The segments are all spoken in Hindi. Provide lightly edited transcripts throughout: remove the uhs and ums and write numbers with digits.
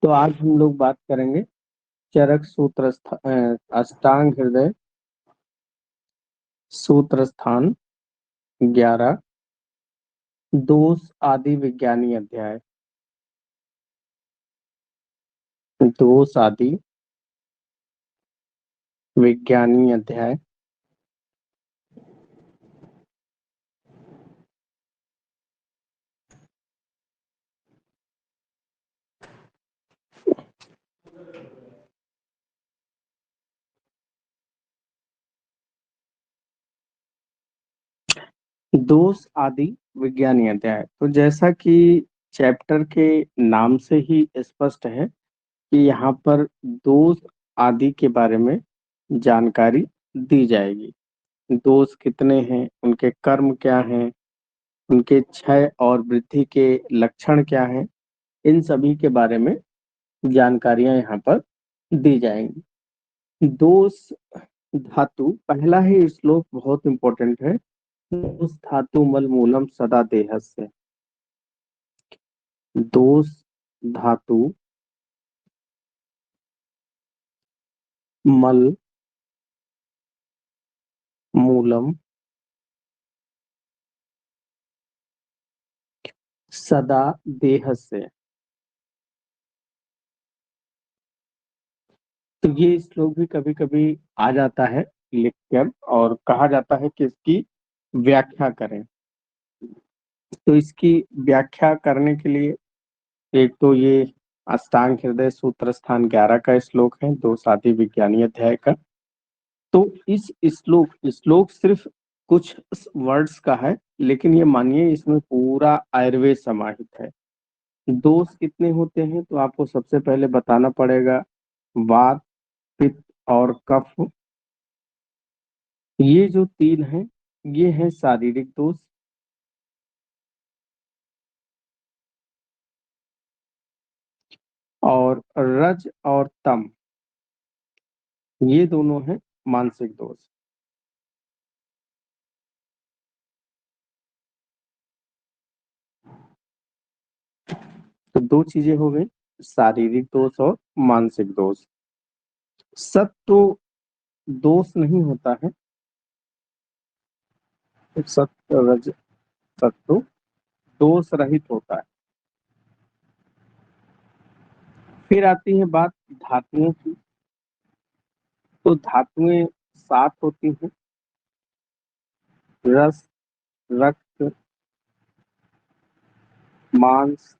तो आज हम लोग बात करेंगे चरक सूत्र अष्टांग हृदय सूत्र स्थान 11 दोष आदि विज्ञानी अध्याय। दोष आदि विज्ञानी अध्याय। दोष आदि विज्ञानी अध्याय। तो जैसा कि चैप्टर के नाम से ही स्पष्ट है कि यहाँ पर दोष आदि के बारे में जानकारी दी जाएगी। दोष कितने हैं, उनके कर्म क्या हैं, उनके क्षय और वृद्धि के लक्षण क्या हैं, इन सभी के बारे में जानकारियां यहाँ पर दी जाएंगी। दोष धातु, पहला ही श्लोक बहुत इंपॉर्टेंट है। दोष धातु मल मूलम सदा देहस्य। दोष धातु मल मूलम सदा देहस्य। तो ये श्लोक भी कभी कभी आ जाता है लिखकर और कहा जाता है कि इसकी व्याख्या करें। तो इसकी व्याख्या करने के लिए एक तो ये अष्टांग हृदय सूत्र स्थान 11 का श्लोक है, दो साथी विज्ञानी अध्याय का। तो इस श्लोक सिर्फ कुछ वर्ड्स का है, लेकिन ये मानिए इसमें पूरा आयुर्वेद समाहित है। दोष कितने होते हैं तो आपको सबसे पहले बताना पड़ेगा। वात, पित्त और कफ, ये जो तीन हैं ये हैं शारीरिक दोष। और रज और तम, ये दोनों हैं मानसिक दोष। तो दो चीजें हो गई, शारीरिक दोष और मानसिक दोष। सत्व दोष नहीं होता है, सत्व रज सत्व दोष रहित होता है। फिर आती है बात धातुओं की। तो धातुएं 7 होती हैं। रस, रक्त, मांस,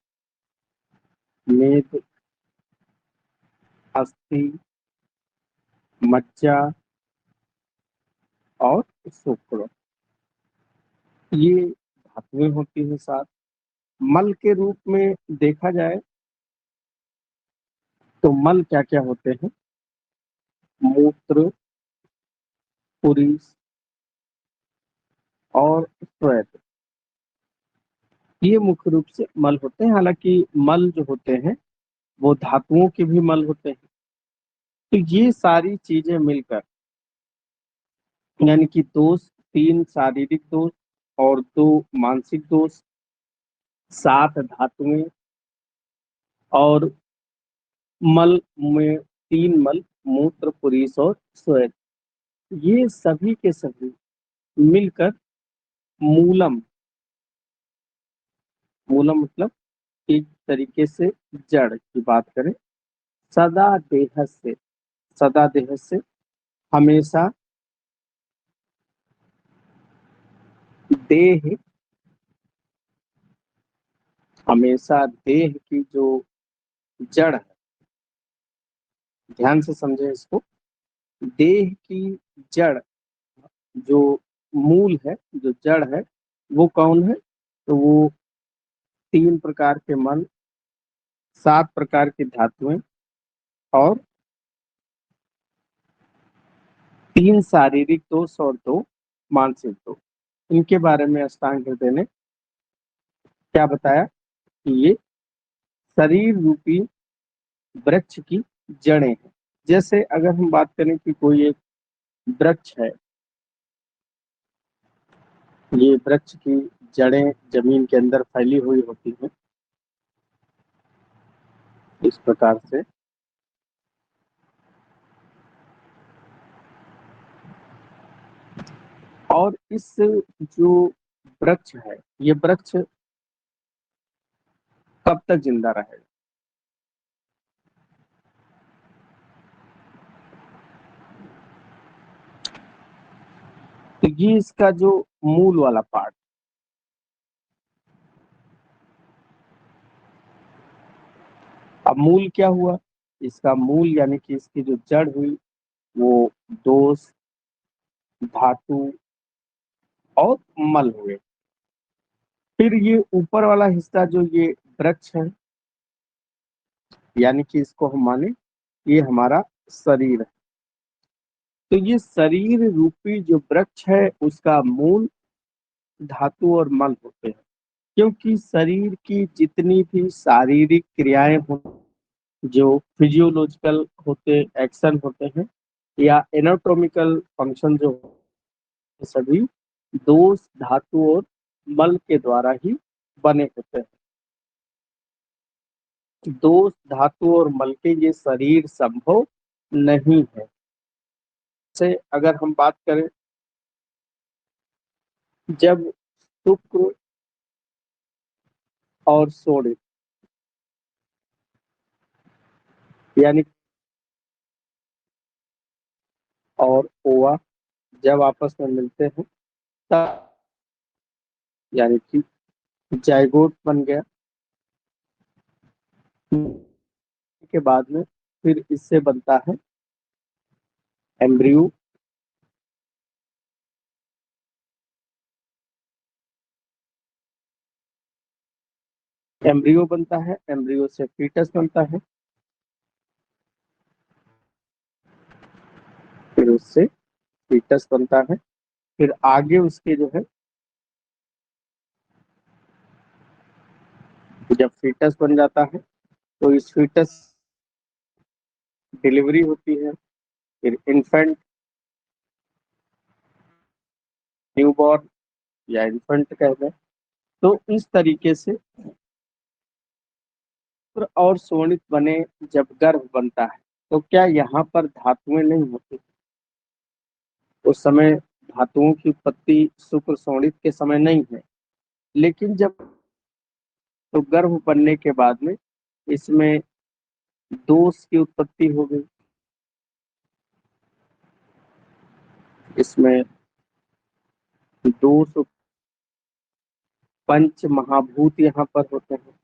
मेद, अस्थि, मज्जा और शुक्र, ये धातुएं होती हैं 7। मल के रूप में देखा जाए तो मल क्या क्या होते हैं? मूत्र, पुरीस और श्वेत, ये मुख्य रूप से मल होते हैं। हालांकि मल जो होते हैं वो धातुओं के भी मल होते हैं। तो ये सारी चीजें मिलकर, यानी कि दोष 3 शारीरिक दोष और 2 मानसिक दोष, 7 धातुएं और मल में 3 मल, मूत्र, पुरीस और श्वेत, ये सभी के सभी मिलकर मूलम, मूलम मतलब एक तरीके से जड़ की बात करें, सदा देह से, सदा देह से हमेशा देह, हमेशा देह की जो जड़ है, ध्यान से समझे इसको, देह की जड़, जो मूल है, जो जड़ है, वो कौन है? तो वो 3 प्रकार के मन, 7 प्रकार की धातुएं और 3 शारीरिक दोष और 2 मानसिक दोष। इनके बारे में अष्टांग हृदय ने क्या बताया कि ये शरीर रूपी वृक्ष की जड़ें हैं। जैसे अगर हम बात करें कि कोई एक वृक्ष है, ये वृक्ष की जड़ें जमीन के अंदर फैली हुई होती हैं। इस प्रकार से। और इस जो वृक्ष है, ये वृक्ष कब तक जिंदा रहेगा? तो ये इसका जो मूल वाला पार्ट। अब मूल क्या हुआ? इसका मूल यानी कि इसकी जो जड़ हुई वो दोष, धातु और मल हुए। फिर ये ऊपर वाला हिस्सा जो ये वृक्ष है, यानी कि इसको हम माने ये हमारा शरीर है। तो ये शरीर रूपी जो वृक्ष है उसका मूल धातु और मल होते हैं। क्योंकि शरीर की जितनी भी शारीरिक क्रियाएं हो, जो फिजियोलॉजिकल होते एक्शन होते हैं या एनाटॉमिकल फंक्शन जो होते हैं, सभी दोष, धातु और मल के द्वारा ही बने होते हैं। दोष, धातु और मल के ये शरीर संभव नहीं है। से अगर हम बात करें, जब शुक्र और शोणित यानी और ओवा जब आपस में मिलते हैं, तब यानी कि जाइगोट बन गया। के बाद में फिर इससे बनता है एम्ब्रियो। एम्ब्रियो बनता है, एम्ब्रियो से फीटस बनता है, फिर उससे फीटस बनता है। फिर आगे उसके जो है, जब फीटस बन जाता है तो इस फीटस डिलीवरी होती है, फिर इन्फेंट, न्यूबॉर्न या इन्फेंट कह दें। तो इस तरीके से शुक्र और शोणित बने जब गर्भ बनता है, तो क्या यहाँ पर धातुएं नहीं होती? उस समय धातुओं की उत्पत्ति शुक्र शोणित के समय नहीं है। लेकिन जब तो गर्भ बनने के बाद में इसमें दोष की उत्पत्ति हो गई। इसमें दोष, पंच महाभूत यहाँ पर होते हैं।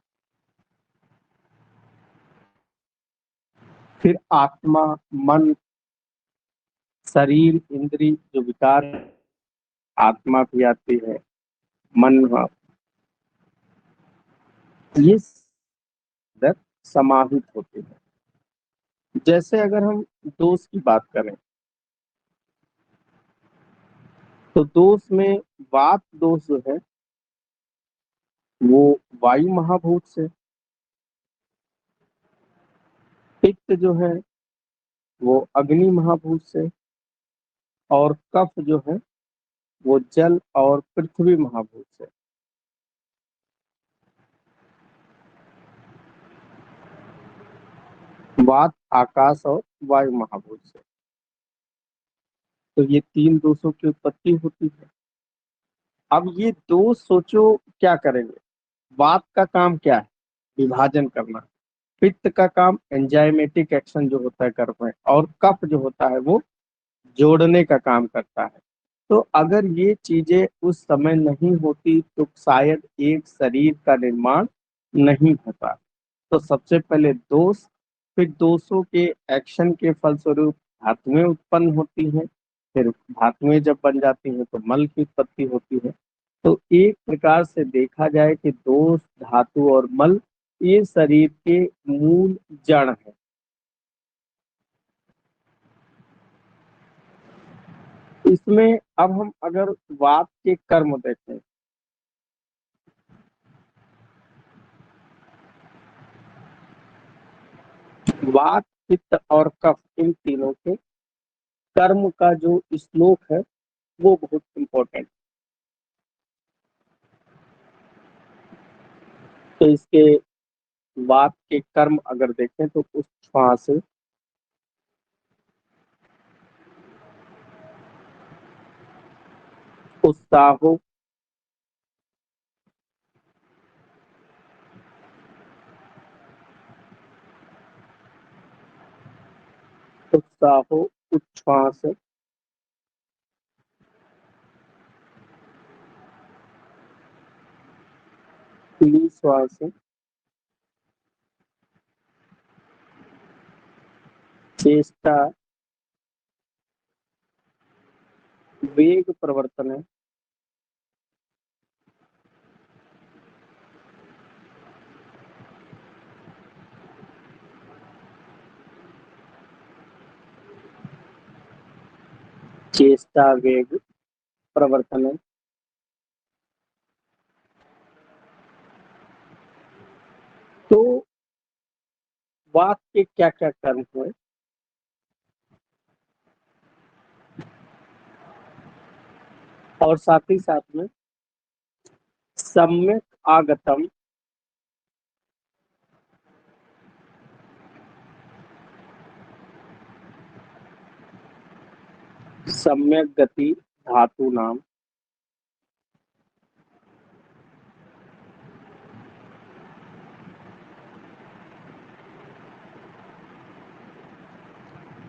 फिर आत्मा, मन, शरीर, इंद्री जो विकार, आत्मा भी आती है, मन, ये अंदर समाहित होते हैं। जैसे अगर हम दोष की बात करें, तो दोष में वात दोष जो है वो वायु महाभूत से, पित्त जो है वो अग्नि महाभूत से, और कफ जो है वो जल और पृथ्वी महाभूत से। वात आकाश और वायु महाभूत से। तो ये तीन दोषों की उत्पत्ति होती है। अब ये दोष सोचो क्या करेंगे? वात का काम क्या है? विभाजन करना। पित्त का काम एंजाइमेटिक एक्शन जो होता है गर्भ में, और कफ जो होता है वो जोड़ने का काम करता है। तो अगर ये चीजें उस समय नहीं होती तो शायद एक शरीर का निर्माण नहीं होता। तो सबसे पहले दोष, फिर दोषों के एक्शन के फलस्वरूप धातुएं उत्पन्न होती हैं। फिर धातुएं जब बन जाती हैं तो मल की उत्पत्ति होती है। तो एक प्रकार से देखा जाए कि दोष, धातु और मल ये शरीर के मूल जड़ है। इसमें अब हम अगर वात के कर्म देखें, वात, पित्त और कफ, इन तीनों के कर्म का जो श्लोक है वो बहुत इंपॉर्टेंट। तो इसके वात के कर्म अगर देखें तो उच्छ्वास, उत्साहो, उत्साहो, उच्छ्वास, निश्वास, चेष्टा, वेग प्रवर्तन, चेष्टा वेग प्रवर्तन। तो वात के क्या क्या कर्म हुए? और साथ ही साथ में सम्यक आगतम, सम्यक गति धातु नाम,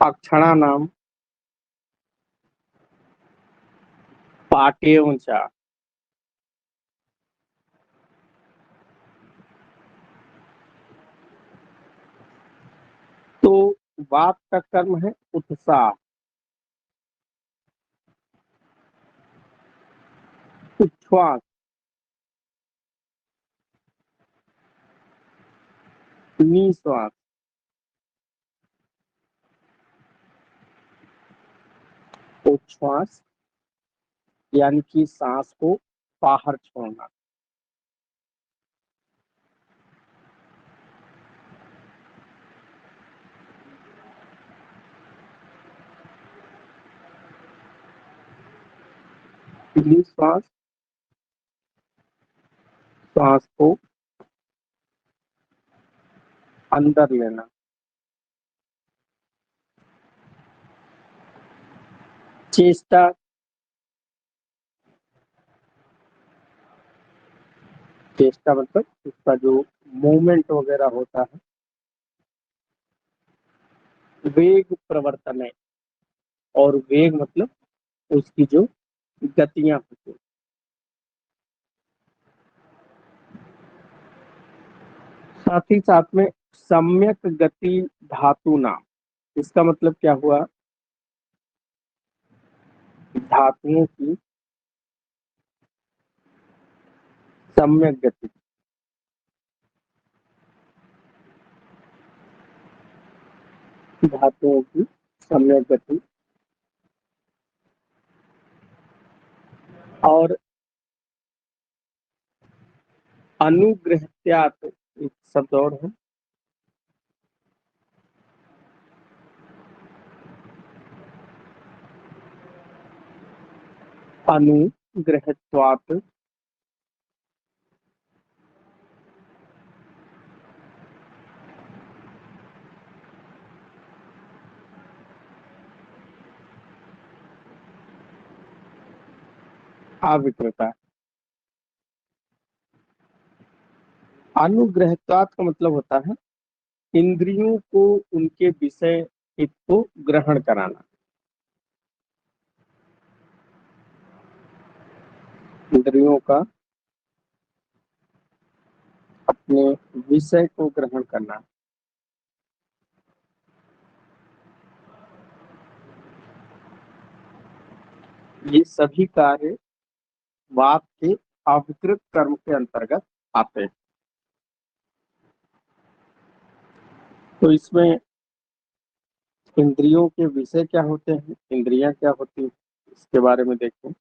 अक्षणा नाम, पाठ्यं च। तो वात का कर्म है उत्साह, उच्छ्वास, निश्वास, उच्छ्वास यानी कि सांस को बाहर छोड़ना, निश्वास सांस को अंदर लेना, चेष्टा, चेष्टा मतलब उसका जो मूवमेंट वगैरह होता है, वेग प्रवर्तन है, और वेग मतलब उसकी जो गतियां होती हैं। साथ ही साथ में सम्यक गति धातु नाम, इसका मतलब क्या हुआ? धातुओं की सम्यक गति, धातुओं की सम्यक गति। और अनुग्रहत्यात एक शब्द और है, अनुग्रहत्वात, अविकृता। अनुग्रहत्वात का मतलब होता है इंद्रियों को उनके विषय हित को ग्रहण कराना, इंद्रियों का अपने विषय को ग्रहण करना। ये सभी कार्य वाक के अविकृत कर्म के अंतर्गत आते हैं। तो इसमें इंद्रियों के विषय क्या होते हैं, इंद्रियां क्या होती हैं, इसके बारे में देखें।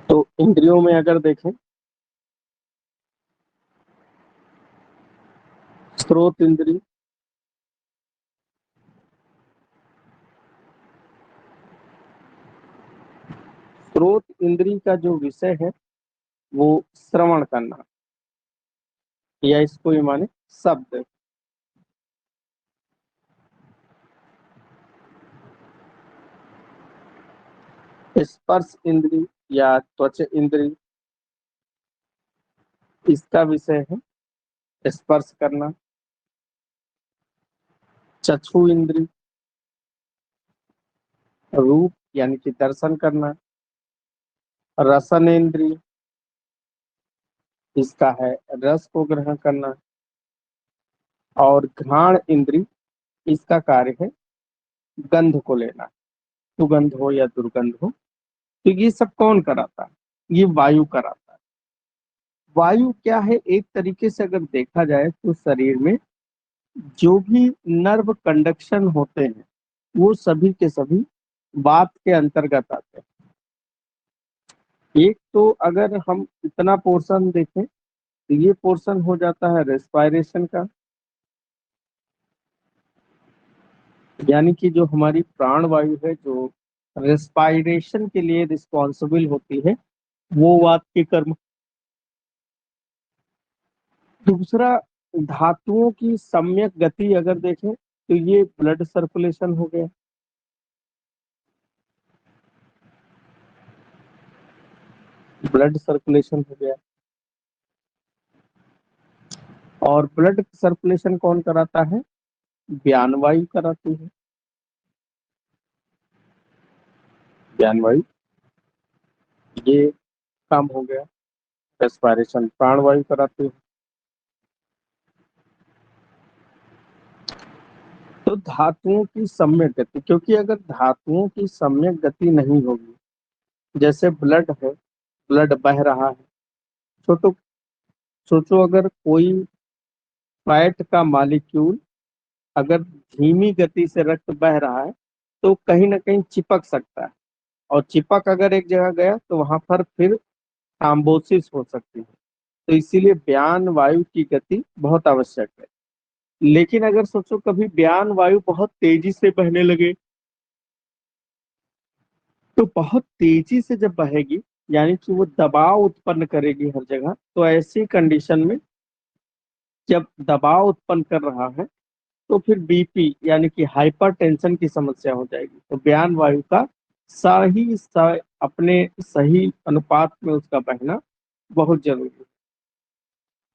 तो इंद्रियों में अगर देखें, स्रोत इंद्री, स्रोत इंद्री का जो विषय है वो श्रवण करना, या इसको ही माने शब्द। स्पर्श इंद्री या त्वच इंद्री, इसका विषय है स्पर्श करना। चक्षु इंद्री, रूप यानी कि दर्शन करना। रसन इंद्री, इसका है रस को ग्रहण करना। और घ्राण इंद्री, इसका कार्य है गंध को लेना, सुगंध हो या दुर्गंध हो। तो ये सब कौन कराता है? ये वायु कराता है। वायु क्या है? एक तरीके से अगर देखा जाए तो शरीर में जो भी नर्व कंडक्शन होते हैं वो सभी के सभी वात के अंतर्गत आते हैं। एक तो अगर हम इतना पोर्शन देखें तो ये पोर्शन हो जाता है रेस्पायरेशन का, यानी कि जो हमारी प्राण वायु है, जो रेस्पायरेशन के लिए रिस्पॉन्सिबल होती है, वो वात के कर्म। दूसरा, धातुओं की सम्यक गति अगर देखें तो ये ब्लड सर्कुलेशन हो गया। ब्लड सर्कुलेशन हो गया। और ब्लड सर्कुलेशन कौन कराता है? ज्ञान वायु कराती है। ज्ञान वायु, ये काम हो गया। रेस्पायरेशन प्राण वायु कराती है। तो धातुओं की सम्यक गति, क्योंकि अगर धातुओं की सम्यक गति नहीं होगी, जैसे ब्लड है, ब्लड बह रहा है। छोटो सोचो, अगर कोई फैट का मालिक्यूल अगर धीमी गति से रक्त बह रहा है तो कहीं ना कहीं चिपक सकता है, और चिपक अगर एक जगह गया तो वहां पर फिर थ्रोम्बोसिस हो सकती है। तो इसीलिए ब्यान वायु की गति बहुत आवश्यक है। लेकिन अगर सोचो कभी ब्यान वायु बहुत तेजी से बहने लगे, तो बहुत तेजी से जब बहेगी, यानी कि वो दबाव उत्पन्न करेगी हर जगह, तो ऐसी कंडीशन में जब दबाव उत्पन्न कर रहा है तो फिर बीपी यानी कि हाइपर टेंशन की समस्या हो जाएगी। तो बयान वायु का अपने सही अनुपात में उसका बहना बहुत जरूरी है।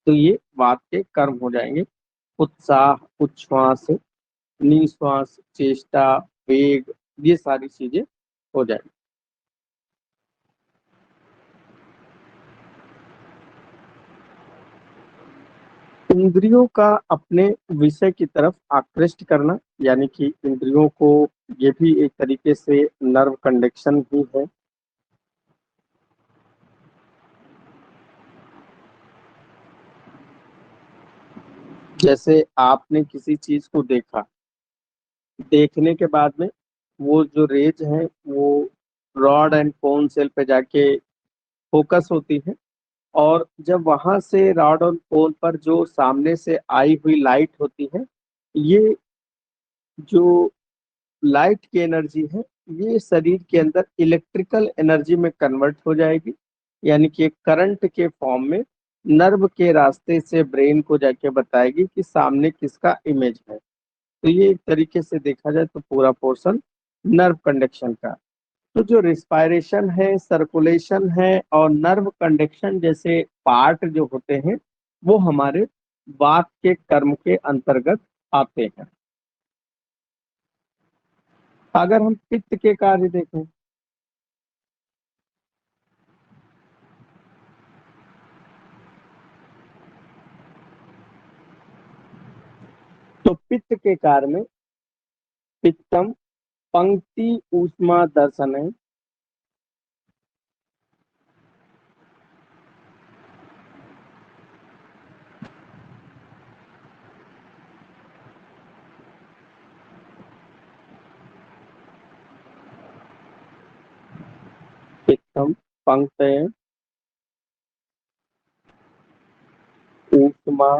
तो ये वात के कर्म हो जाएंगे: उत्साह, उच्छ्वास, निश्वास, चेष्टा, वेग, ये सारी चीजें हो जाएंगी। इंद्रियों का अपने विषय की तरफ आकृष्ट करना, यानी कि इंद्रियों को, ये भी एक तरीके से नर्व कंडक्शन ही है। जैसे आपने किसी चीज को देखा, देखने के बाद में वो जो रेज है वो रॉड एंड कोन सेल पे जाके फोकस होती है, और जब वहां से रॉड और कोन पर जो सामने से आई हुई लाइट होती है, ये जो लाइट की एनर्जी है, ये शरीर के अंदर इलेक्ट्रिकल एनर्जी में कन्वर्ट हो जाएगी, यानी कि एक करंट के फॉर्म में नर्व के रास्ते से ब्रेन को जाके बताएगी कि सामने किसका इमेज है। तो ये एक तरीके से देखा जाए तो पूरा पोर्शन नर्व कंडक्शन का। तो जो रिस्पायरेशन है, सर्कुलेशन है और नर्व कंडक्शन जैसे पार्ट जो होते हैं, वो हमारे वात के कर्म के अंतर्गत आते हैं। अगर हम पित्त के कार्य देखें, तो पित्त के कार्य में पित्तम पंक्ति ऊष्मा दर्शन है। पित्तम पंक्त ऊष्मा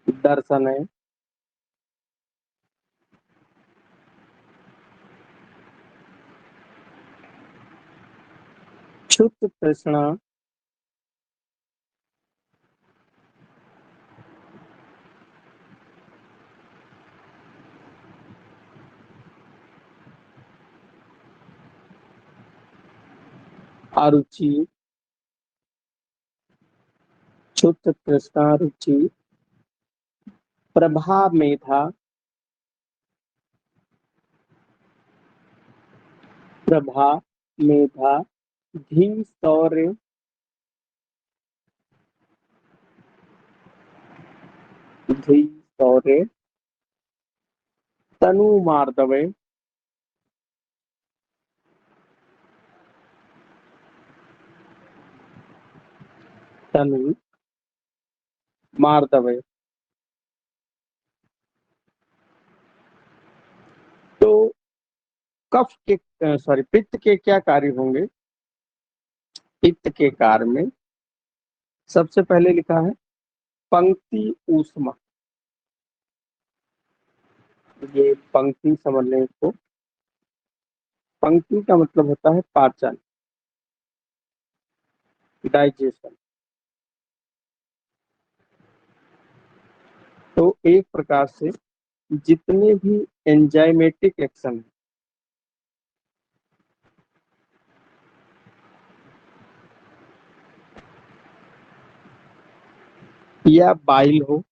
दर्शन है। क्षुत तृष्णा, अरुचि, क्षुत तृष्णा रुचि, प्रभा मेधा, प्रभा मेधा, धी शौर्य, धी शौर्य, तनु मार्दवे, तनु मार्दवे। तो कफ के सॉरी पित्त के क्या कार्य होंगे? पित्त के कार्य में सबसे पहले लिखा है पंक्ति ऊष्मा। ये पंक्ति समझ लें इसको। पंक्ति का मतलब होता है पाचन, डाइजेशन। तो एक प्रकार से जितने भी एंजाइमेटिक एक्शन या बाइल हो,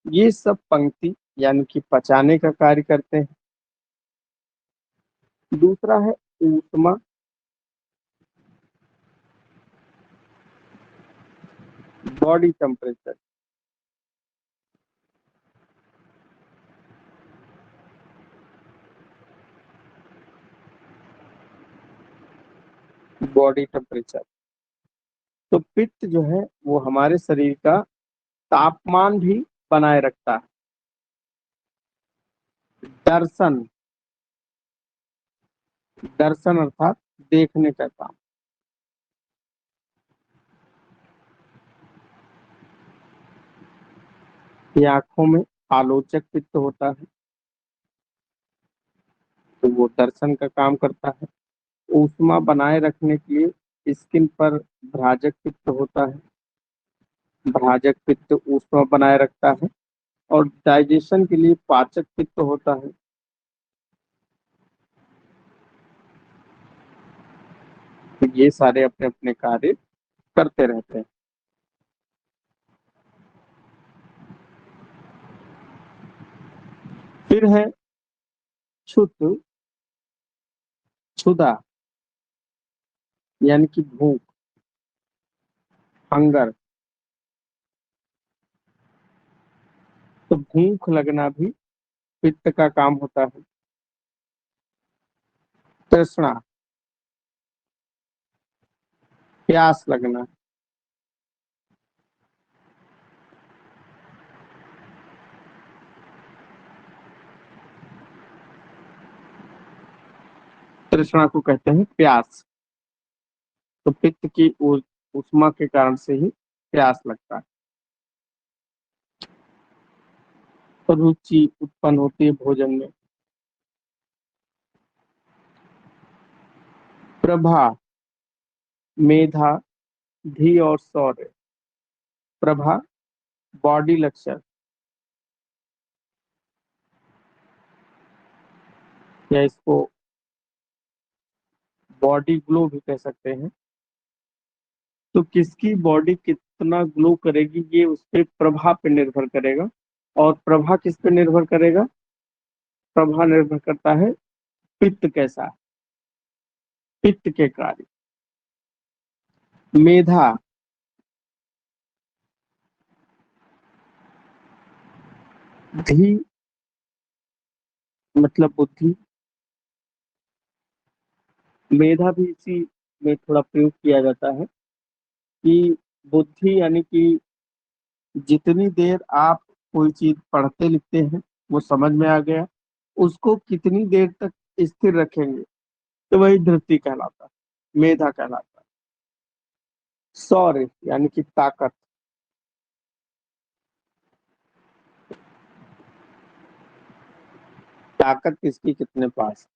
ये सब पंक्ति यानी कि पचाने का कार्य करते हैं। दूसरा है ऊष्मा, बॉडी टेम्परेचर। Body temperature. तो पित्त जो है वो हमारे शरीर का तापमान भी बनाए रखता है। दर्शन, दर्शन अर्थात देखने का काम। ये आंखों में आलोचक पित्त होता है, तो वो दर्शन का काम करता है। ऊष्मा बनाए रखने के लिए स्किन पर भ्राजक पित्त होता है, भ्राजक पित्त ऊष्मा बनाए रखता है। और डाइजेशन के लिए पाचक पित्त होता है। तो ये सारे अपने अपने कार्य करते रहते हैं। फिर है क्षुत, क्षुधा यानी कि भूख, हंगर। तो भूख लगना भी पित्त का काम होता है। तृष्णा, प्यास लगना। तृष्णा को कहते हैं प्यास। तो पित्त की उष्मा के कारण से ही प्यास लगता है। तो रुचि उत्पन्न होती है भोजन में। प्रभा, मेधा, धी और शौर्य। प्रभा बॉडी लक्षण, या इसको बॉडी ग्लो भी कह सकते हैं। तो किसकी बॉडी कितना ग्लो करेगी ये उसके प्रभा पे निर्भर करेगा। और प्रभा किस पे निर्भर करेगा? प्रभा निर्भर करता है पित्त कैसा है, पित्त के कार्य। मेधा, धी मतलब बुद्धि। मेधा भी इसी में थोड़ा प्रयोग किया जाता है कि बुद्धि यानी कि जितनी देर आप कोई चीज पढ़ते लिखते हैं वो समझ में आ गया, उसको कितनी देर तक स्थिर रखेंगे, तो वही धृति कहलाता है, मेधा कहलाता है। शौर्य यानी कि ताकत। ताकत किसकी कितने पास।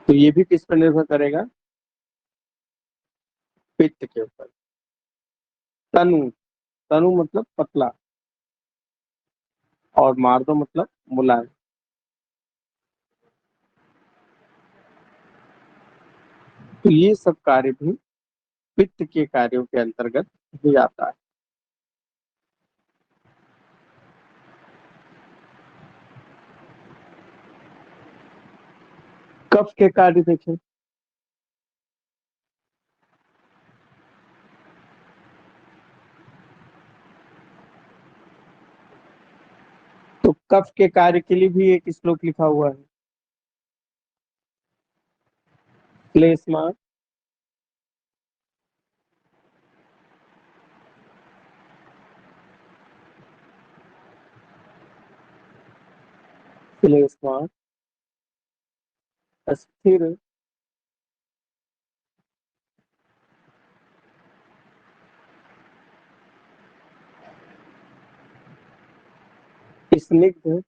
तो ये भी किस पर निर्भर करेगा? पित्त के ऊपर। तनु, तनु मतलब पतला, और मार्दो मतलब मुलायम। तो ये सब कार्य भी पित्त के कार्यों के अंतर्गत ही आता है। कफ के कार्य देखें। तो कफ के कार्य के लिए भी एक श्लोक लिखा हुआ है। श्लेष्मा, श्लेष्मा स्थिर स्निग्ध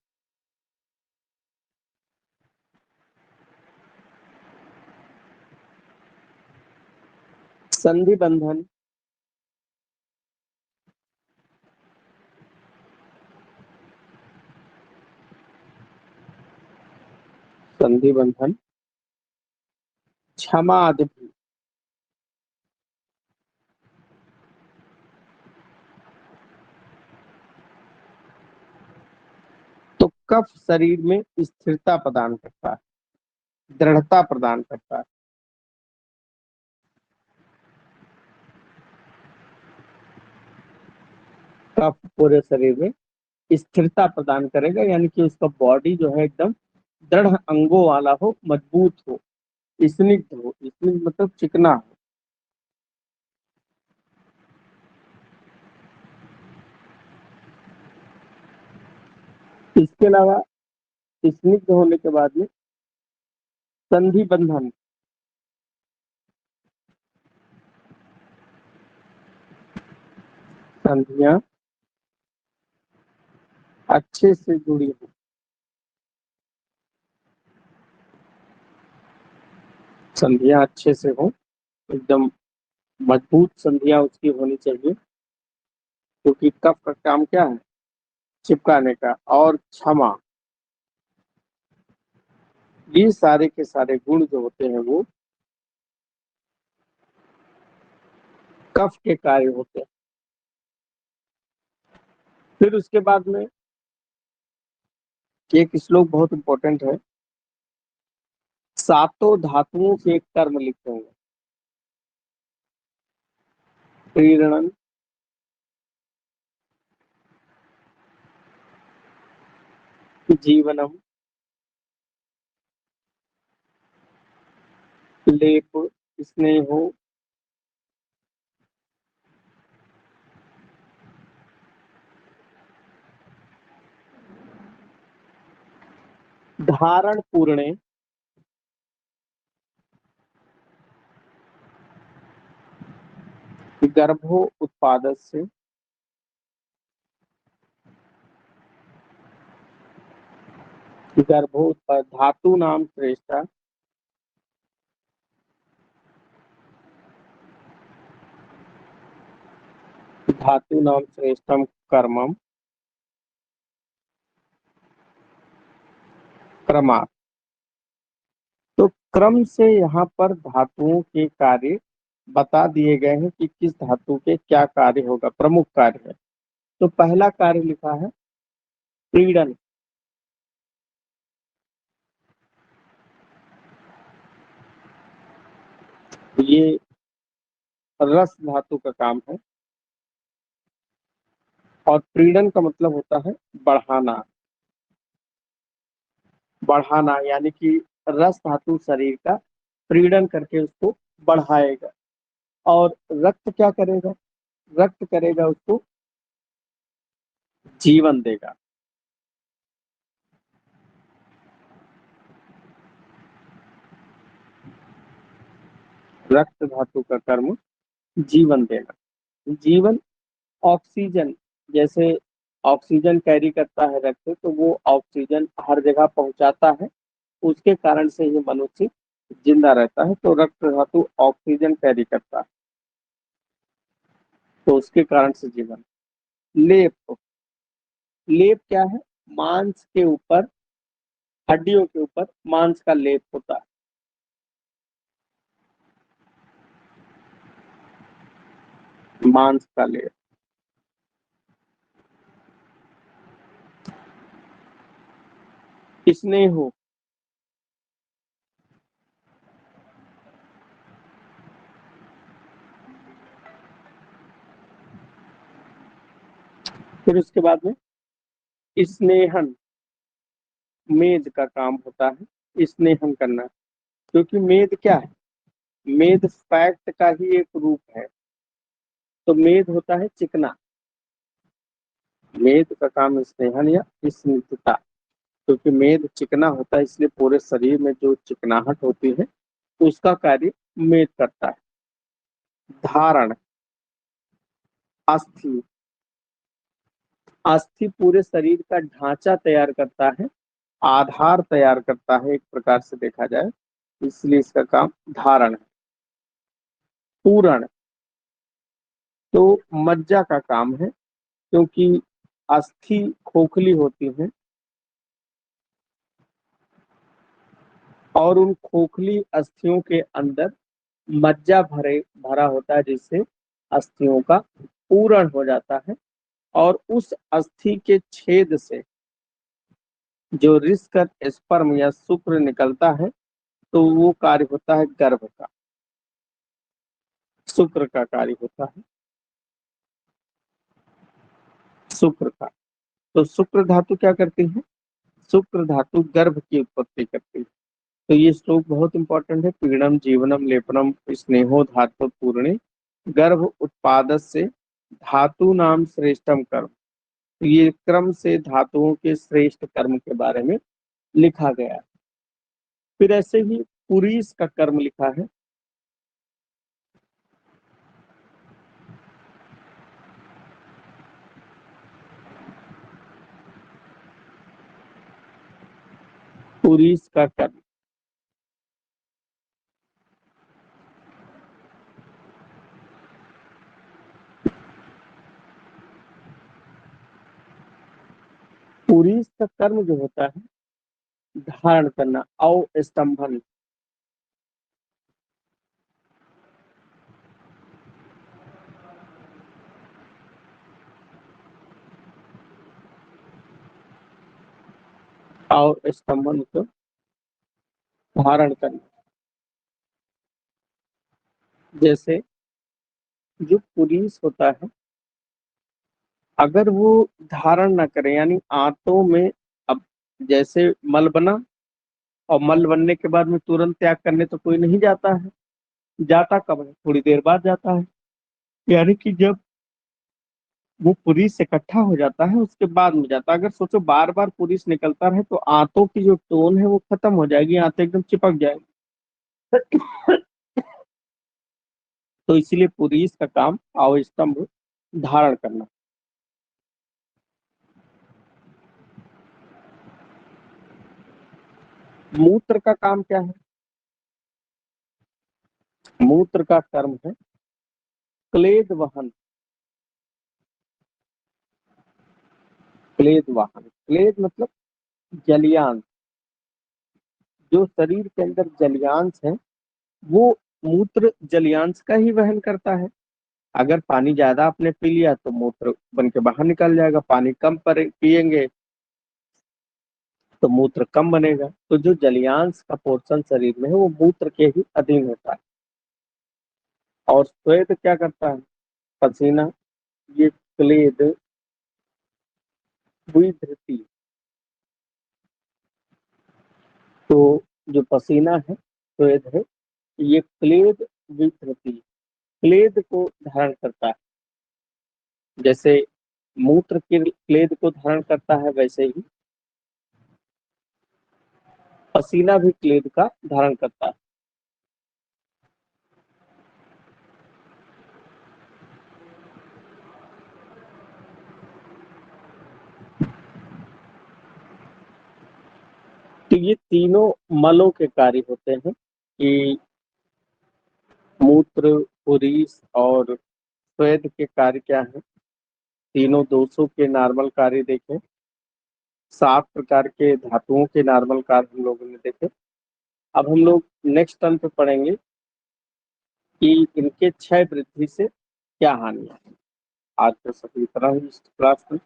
संधि बंधन संधि बंधन क्षमा आदि भी। तो कफ शरीर में स्थिरता प्रदान करता है, दृढ़ता प्रदान करता है। कफ पूरे शरीर में स्थिरता प्रदान करेगा, यानी कि उसका बॉडी जो है एकदम दृढ़ अंगों वाला हो, मजबूत हो, स्निग्ध हो। स्निग्ध मतलब चिकना हो। इसके अलावा स्निग्ध होने के बाद में संधि बंधन, संधियां अच्छे से जुड़ी हो। संधियां अच्छे से हो, एकदम मजबूत संधियां उसकी होनी चाहिए, क्योंकि कफ का काम क्या है? चिपकाने का। और क्षमा, ये सारे के सारे गुण जो होते हैं वो कफ के कार्य होते हैं। फिर उसके बाद में एक श्लोक बहुत इंपॉर्टेंट है। सातों धातुओं के कर्म लिखते हैं। प्रीणन, जीवनम, लेप, स्नेहो, धारण पूर्णे, गर्भो उत्पादस्य, गर्भो उत्पाद धातु नाम श्रेष्ठा, धातु नाम श्रेष्ठम कर्मम क्रमा। तो क्रम से यहाँ पर धातुओं के कार्य बता दिए गए हैं कि किस धातु के क्या कार्य होगा, प्रमुख कार्य है। तो पहला कार्य लिखा है प्रीड़न। ये रस धातु का काम है। और प्रीड़न का मतलब होता है बढ़ाना। बढ़ाना यानी कि रस धातु शरीर का प्रीड़न करके उसको बढ़ाएगा। और रक्त क्या करेगा? रक्त करेगा उसको जीवन देगा। रक्त धातु का कर्म जीवन देना। जीवन, ऑक्सीजन, जैसे ऑक्सीजन कैरी करता है रक्त, तो वो ऑक्सीजन हर जगह पहुंचाता है। उसके कारण से ये मनुष्य जिंदा रहता है तो रक्त धातु ऑक्सीजन कैरी करता है, तो उसके कारण से जीवन। लेप, लेप क्या है? मांस के ऊपर, हड्डियों के ऊपर मांस का लेप होता है, मांस का लेप। स्नेहो, फिर उसके बाद में स्नेहन, मेद का काम होता है स्नेहन करना, क्योंकि मेद क्या है? मेद फैक्ट का ही एक रूप है, तो मेद होता है चिकना। मेद का काम स्नेहन या स्निग्धता, क्योंकि मेद चिकना होता है इसलिए पूरे शरीर में जो चिकनाहट होती है उसका कार्य मेद करता है। धारण, अस्थि, अस्थि पूरे शरीर का ढांचा तैयार करता है, आधार तैयार करता है एक प्रकार से देखा जाए, इसलिए इसका काम धारण है। पूरण, तो मज्जा का काम है, क्योंकि अस्थि खोखली होती है और उन खोखली अस्थियों के अंदर मज्जा भरा होता है, जिससे अस्थियों का पूरण हो जाता है। और उस अस्थि के छेद से जो रिस्क स्पर्म या शुक्र निकलता है, तो वो कार्य होता है गर्भ का, शुक्र का कार्य होता है, शुक्र का। तो शुक्र धातु क्या करती है? शुक्र धातु गर्भ की उत्पत्ति करती है। तो ये श्लोक बहुत इंपॉर्टेंट है। पीड़म जीवनम लेपनम स्नेहो धातु पूर्णे गर्भ उत्पाद से धातु नाम श्रेष्ठम कर्म। तो ये क्रम से धातुओं के श्रेष्ठ कर्म के बारे में लिखा गया है। फिर ऐसे ही पुरीस का कर्म लिखा है। पुरीस का कर्म, पुरीस का कर्म जो होता है धारण करना, अवस्तंभन। अवस्तंभन को धारण करना, जैसे जो पुलिस होता है अगर वो धारण ना करे, यानी आंतों में, अब जैसे मल बना और मल बनने के बाद में तुरंत त्याग करने तो कोई नहीं जाता है, जाता कब है? थोड़ी देर बाद जाता है। यानी कि जब वो पुलिस इकट्ठा हो जाता है उसके बाद में जाता है। अगर सोचो बार बार पुलिस निकलता रहे तो आंतों की जो टोन है वो खत्म हो जाएगी, आंतें एकदम चिपक जाएगी। तो इसीलिए पुलिस का काम अवस्तंभ धारण करना। मूत्र का काम क्या है? मूत्र का कर्म है क्लेद वहन। क्लेद वाहन, क्लेद मतलब जलियान। जो शरीर के अंदर जलियांश है वो मूत्र जलियांश का ही वहन करता है। अगर पानी ज्यादा आपने पी लिया तो मूत्र बन के बाहर निकल जाएगा, पानी कम पिएंगे तो मूत्र कम बनेगा। तो जो जलियांश का पोर्शन शरीर में है वो मूत्र के ही अधीन होता है। और श्वेत क्या करता है? पसीना, ये क्लेद विधृति। तो जो पसीना है श्वेत है, ये क्लेद विधृति, क्लेद को धारण करता है। जैसे मूत्र के क्लेद को धारण करता है वैसे ही पसीना भी क्लेद का धारण करता है। तो ये तीनों मलों के कार्य होते हैं। कि मूत्र, उरीस और स्वेद के कार्य क्या हैं। तीनों दोषों के नॉर्मल कार्य देखे। 7 प्रकार के धातुओं के नॉर्मल कार्य हम लोगों ने देखे। अब हम लोग नेक्स्ट टर्म पे पढ़ेंगे कि इनके क्षय वृद्धि से क्या हानि है। आज का सभी इतना ही इस क्लास में।